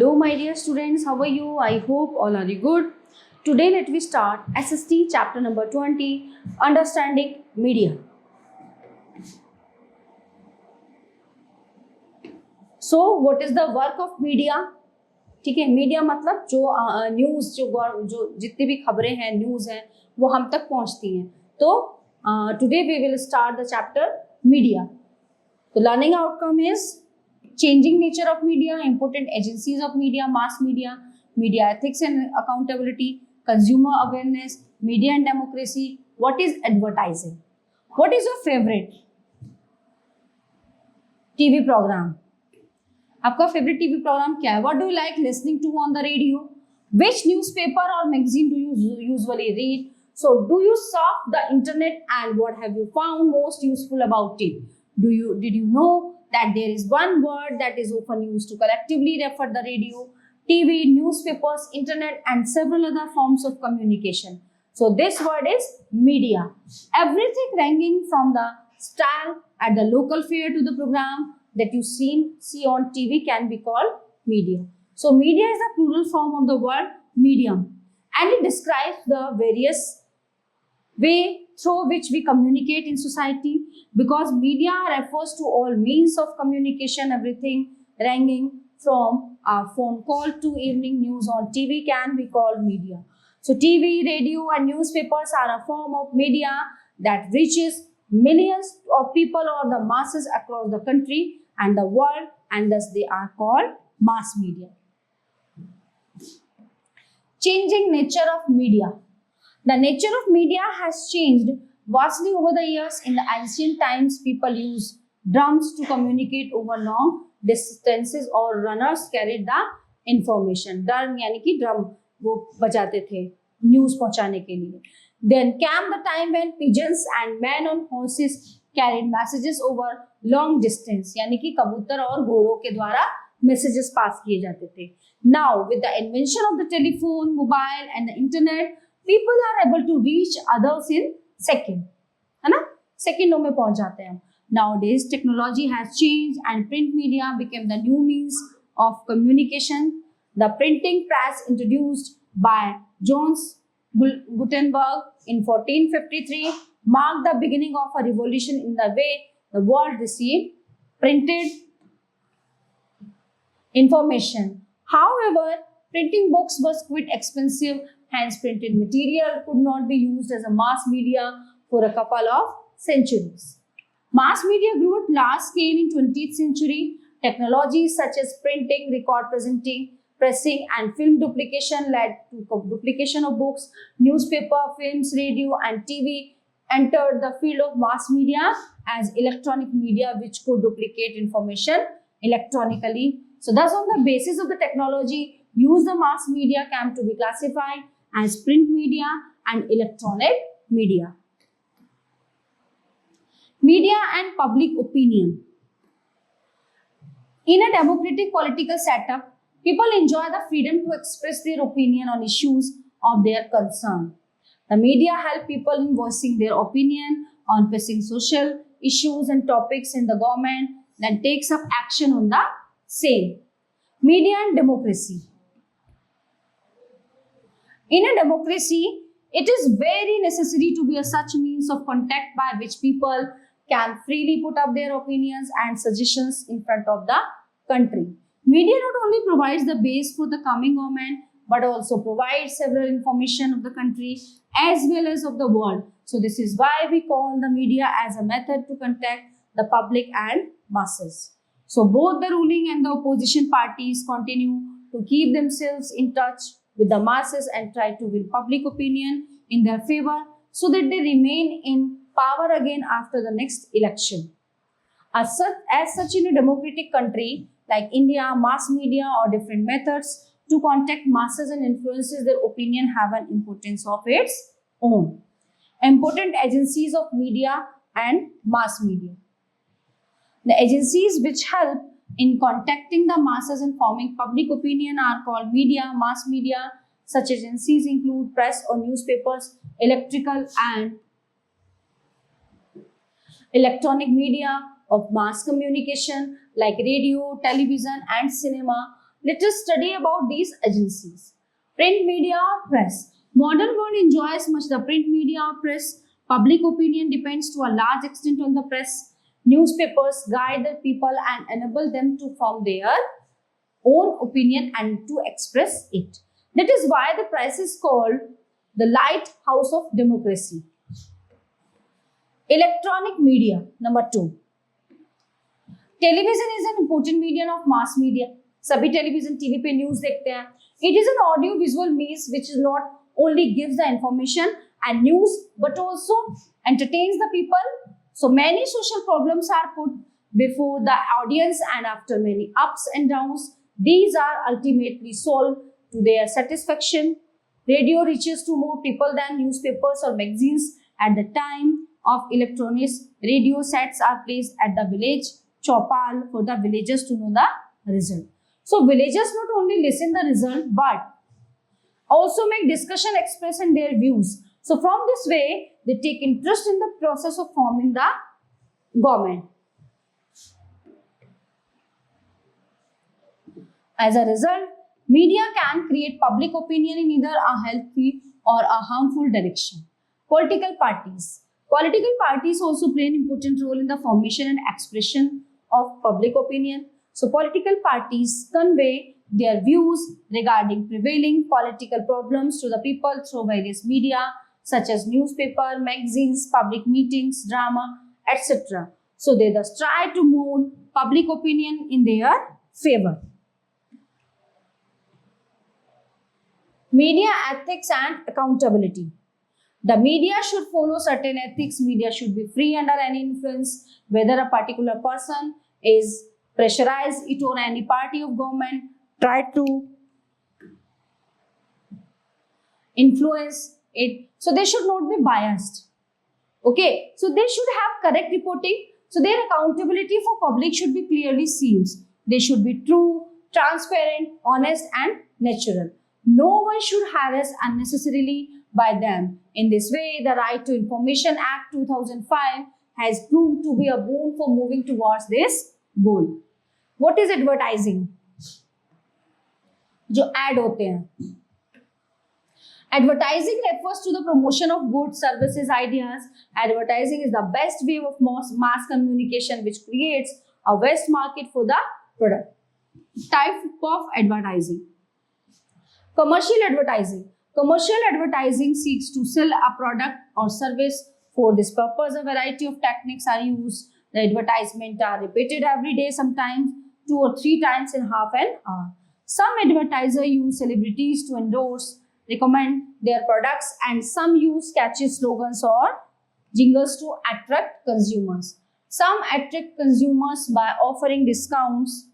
Hello my dear students, how are you? I hope all are good. Today let me start SST chapter number 20, Understanding Media. So what is the work of media? ठीक है, media मतलब जो news जो जितनी भी खबरें हैं, news हैं, वो हम तक पहुंचती हैं. तो today we will start the chapter media. The learning outcome is changing nature of media, important agencies of media, mass media, media ethics and accountability, consumer awareness, media and democracy. What is advertising? What is your favorite TV program? आपका favourite TV programme क्या है? What do you like listening to on the radio? Which newspaper or magazine do you usually read? So do you surf the internet and what have you found most useful about it? Did you know that there is one word that is often used to collectively refer the radio, TV, newspapers, internet and several other forms of communication? So this word is media. Everything ranging from the stall at the local fair to the program that you see on TV can be called media. So media is the plural form of the word medium, and it describes the various way through which we communicate in society, because media refers to all means of communication. Everything ranging from a phone call to evening news on TV can be called media. So TV, radio and newspapers are a form of media that reaches millions of people or the masses across the country and the world, and thus they are called mass media. Changing nature of media. The nature of media has changed vastly over the years. In the ancient times, people used drums to communicate over long distances, or runners carried the information. Drum यानी कि drum वो बजाते थे news पहुंचाने के लिए. Then came the time when pigeons and men on horses carried messages over long distance, यानी कि कबूतर और घोड़ों के द्वारा messages पास किए जाते थे. Now with the invention of the telephone, mobile and the internet, people are able to reach others in second, है ना? सेकेंडों में पहुंच जाते हैं. Nowadays technology has changed and print media became the new means of communication. The printing press, introduced by Johannes Gutenberg in 1453, marked the beginning of a revolution in the way the world received printed information. However, printing books was quite expensive, hence printed material could not be used as a mass media for a couple of centuries. Mass media grew at large scale in 20th century. Technologies such as printing, record pressing and film duplication led to duplication of books. Newspaper, films, radio and TV entered the field of mass media as electronic media which could duplicate information electronically. So thus on the basis of the technology used, the mass media came to be classified as print media and electronic media. Media and public opinion. In a democratic political setup, people enjoy the freedom to express their opinion on issues of their concern. The media help people in voicing their opinion on pressing social issues and topics, in the government then takes up action on the same. Media and democracy. In a democracy, it is very necessary to be a such means of contact by which people can freely put up their opinions and suggestions in front of the country. Media not only provides the base for the coming government, but also provides several information of the country as well as of the world. So this is why we call the media as a method to contact the public and masses. So both the ruling and the opposition parties continue to keep themselves in touch with the masses and try to win public opinion in their favor so that they remain in power again after the next election. As such, in a democratic country like India, mass media or different methods to contact masses and influences their opinion have an importance of its own. Important agencies of media and mass media. The agencies which help in contacting the masses and forming public opinion are called media, mass media. Such agencies include press or newspapers, electrical and electronic media of mass communication like radio, television and cinema, let us study about these agencies. Print media or press. Modern world enjoys much the print media or press. Public opinion depends to a large extent on the press. Newspapers guide the people and enable them to form their own opinion and to express it. That is why the press is called the lighthouse of democracy. Electronic media, number 2. Television is an important medium of mass media. सभी television TV पे news देखते हैं. It is an audio visual means which is not only gives the information and news but also entertains the people. So many social problems are put before the audience, and after many ups and downs, these are ultimately solved to their satisfaction. Radio reaches to more people than newspapers or magazines. At the time of electronics, radio sets are placed at the village chopal for the villagers to know the result. So villagers not only listen the result but also make discussion expressing their views. So from this way, they take interest in the process of forming the government. As a result, media can create public opinion in either a healthy or a harmful direction. Political parties. Political parties also play an important role in the formation and expression of public opinion. So political parties convey their views regarding prevailing political problems to the people through various media such as newspaper, magazines, public meetings, drama, etc. So they thus try to mold public opinion in their favor. Media ethics and accountability. The media should follow certain ethics. Media should be free under any influence, whether a particular person is pressurized it or any party of government try to influence it. So they should not be biased. Okay, so they should have correct reporting. So their accountability for public should be clearly seen. They should be true, transparent, honest and natural. No one should harass unnecessarily by them. In this way, the Right to Information Act 2005 has proved to be a boon for moving towards this goal. What is advertising? जो ad होते हैं. Advertising refers to the promotion of goods, services, ideas. Advertising is the best way of mass communication which creates a vast market for the product. Type of advertising. Commercial advertising. Commercial advertising seeks to sell a product or service. For this purpose, a variety of techniques are used. The advertisements are repeated every day, sometimes 2 or 3 times in half an hour. Some advertisers use celebrities to endorse, recommend their products, and some use catchy slogans or jingles to attract consumers. Some attract consumers by offering discounts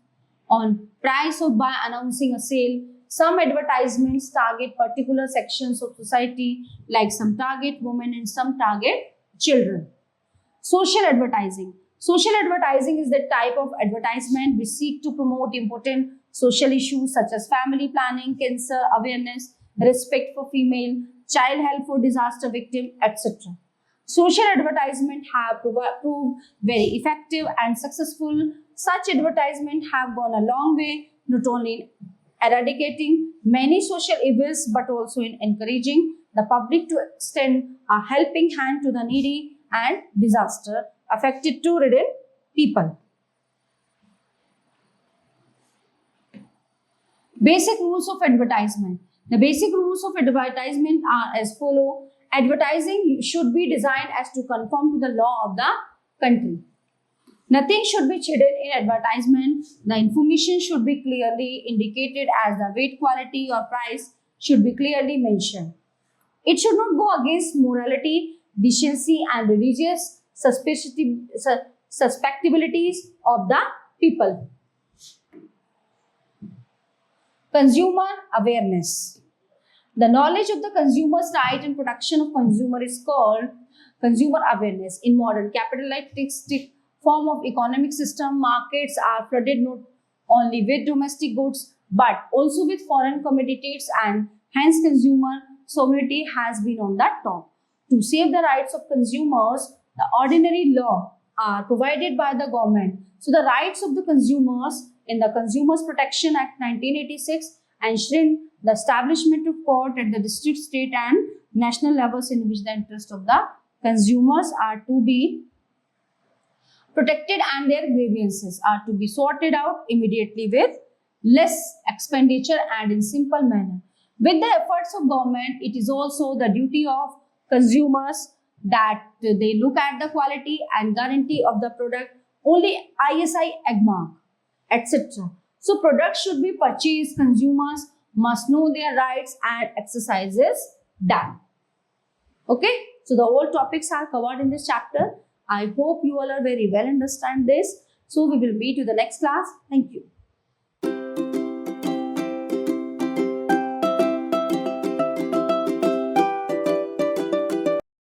on price or by announcing a sale. Some advertisements target particular sections of society, like some target women and some target children. Social advertising. Social advertising is the type of advertisement which seek to promote important social issues such as family planning, cancer awareness, respect for female, child help for disaster victims, etc. Social advertisement have proved very effective and successful. Such advertisements have gone a long way, not only in eradicating many social evils but also in encouraging the public to extend a helping hand to the needy and disaster affected to ridden people. Basic rules of advertisement. The basic rules of advertisement are as follow. Advertising should be designed as to conform to the law of the country. Nothing should be hidden in advertisement. The information should be clearly indicated as the weight, quality or price should be clearly mentioned. It should not go against morality, decency and religious susceptibilities of the people. Consumer awareness. The knowledge of the consumer's right and protection of consumer is called consumer awareness. In modern capitalistic form of economic system, markets are flooded not only with domestic goods but also with foreign commodities, and hence consumer sovereignty has been on the top. To save the rights of consumers, the ordinary law are provided by the government. So the rights of the consumers in the Consumers Protection Act 1986, ensuring the establishment of court at the district, state and national levels in which the interest of the consumers are to be protected and their grievances are to be sorted out immediately with less expenditure and in simple manner. With the efforts of government, it is also the duty of consumers that they look at the quality and guarantee of the product, only ISI, EGMA, etc. So products should be purchased, consumers must know their rights and exercises done. Okay, so the all topics are covered in this chapter. I hope you all are very well understand this. So we will meet you the next class. Thank you.